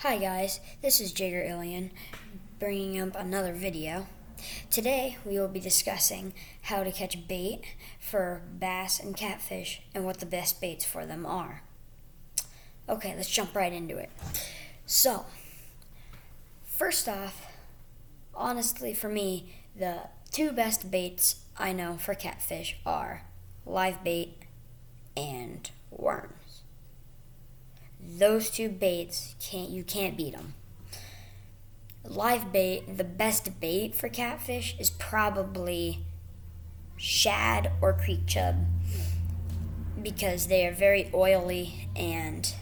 Hi guys, this is Jagger Ilian bringing up another video. Today we will be discussing how to catch bait for bass and catfish and what the best baits for them are. Okay, let's jump right into it. So, first off, honestly for me, the two best baits I know for catfish are live bait and worms. Those two baits you can't beat them. Live bait, the best bait for catfish is probably shad or creek chub because they are very oily and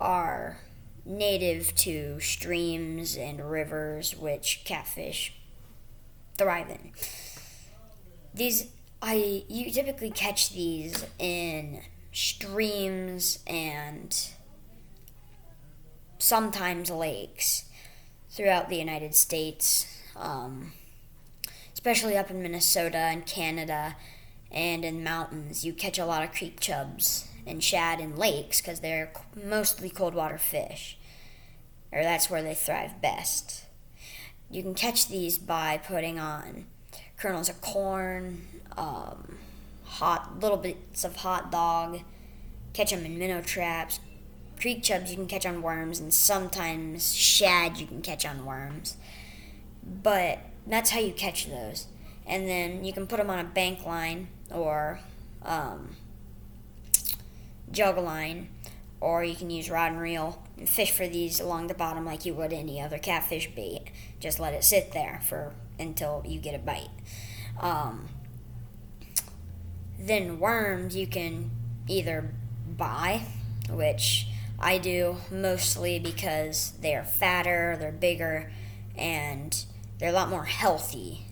are native to streams and rivers which catfish thrive in. You typically catch these in streams and sometimes lakes throughout the United States, especially up in Minnesota and Canada and in mountains. You catch a lot of creek chubs and shad in lakes because they're mostly cold water fish, or that's where they thrive best. You can catch these by putting on kernels of corn, little bits of hot dog, catch them in minnow traps. Creek chubs you can catch on worms, and sometimes shad you can catch on worms. But that's how you catch those. And then you can put them on a bank line or jug line, or you can use rod and reel and fish for these along the bottom like you would any other catfish bait. Just let it sit there until you get a bite. Then worms you can either buy, which I do mostly because they're fatter, they're bigger, and they're a lot more healthy.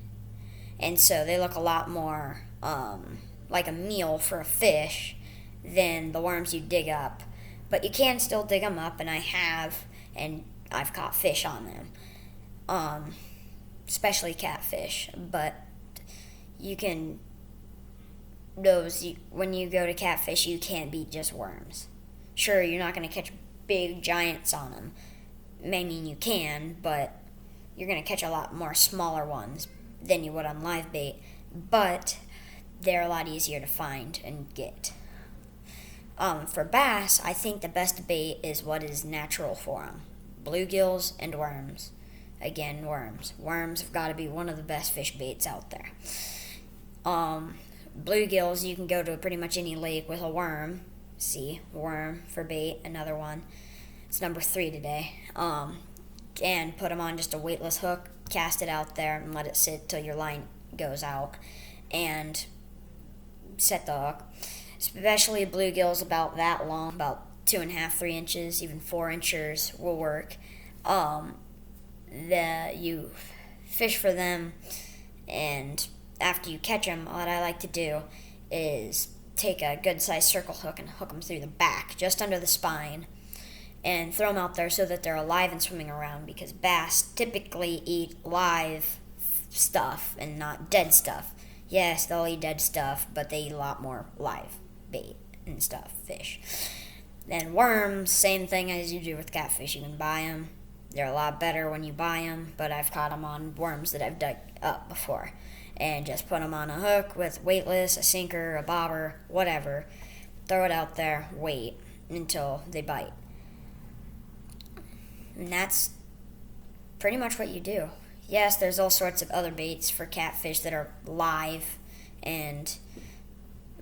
And so they look a lot more like a meal for a fish than the worms you dig up. But you can still dig them up, and I've caught fish on them, especially catfish. But when you go to catfish, you can't beat just worms. Sure, you're not going to catch big giants on them. I mean, you can, but you're going to catch a lot more smaller ones than you would on live bait. But they're a lot easier to find and get. For bass, I think the best bait is what is natural for them. Bluegills and worms. Again, worms. Worms have got to be one of the best fish baits out there. Bluegills, you can go to pretty much any lake with a worm. See, worm for bait, another one. It's number 3 today. And put them on just a weightless hook, cast it out there, and let it sit till your line goes out, and set the hook. Especially bluegills about that long, about 2.5, 3 inches, even 4 inches will work. You fish for them, and after you catch them, what I like to do is take a good-sized circle hook and hook them through the back, just under the spine, and throw them out there so that they're alive and swimming around, because bass typically eat live stuff and not dead stuff. Yes, they'll eat dead stuff, but they eat a lot more live bait and stuff, fish. And worms, same thing as you do with catfish. You can buy them. They're a lot better when you buy them, but I've caught them on worms that I've dug up before. And just put them on a hook with weightless, a sinker, a bobber, whatever. Throw it out there, wait until they bite. And that's pretty much what you do. Yes, there's all sorts of other baits for catfish that are live, and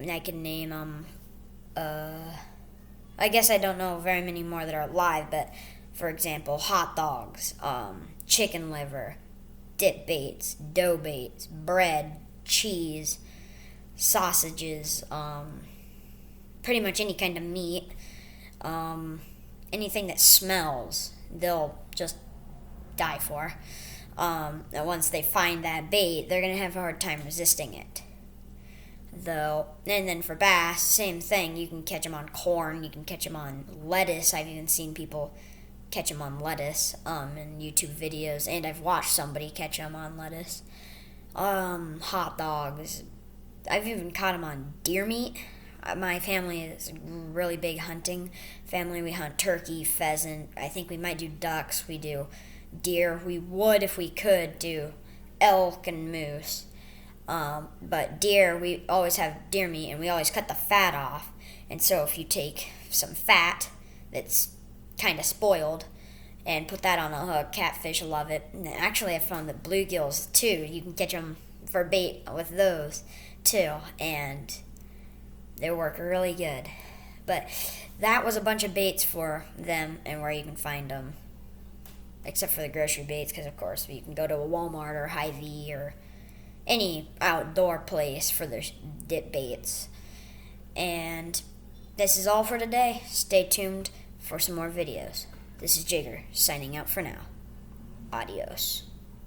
I can name them. I guess I don't know very many more that are live, but for example, hot dogs, chicken liver, dip baits, dough baits, bread, cheese, sausages, pretty much any kind of meat, anything that smells, they'll just die for. And once they find that bait, they're going to have a hard time resisting it. And then for bass, same thing. You can catch them on corn, you can catch them on lettuce. I've even seen people catch them on lettuce in YouTube videos, and I've watched somebody catch them on lettuce. Hot dogs. I've even caught them on deer meat, My family is a really big hunting family. We hunt turkey, pheasant. I think we might do ducks. We do deer. We would, if we could, do elk and moose. But deer, we always have deer meat, and we always cut the fat off. And so if you take some fat that's kind of spoiled and put that on a hook, catfish love it. And actually, I found that bluegills too. You can catch them for bait with those too, and they work really good. But that was a bunch of baits for them and where you can find them, except for the grocery baits, because of course you can go to a Walmart or Hy-Vee or any outdoor place for their dip baits. And this is all for today. Stay tuned for some more videos. This is Jigger signing out for now. Adios.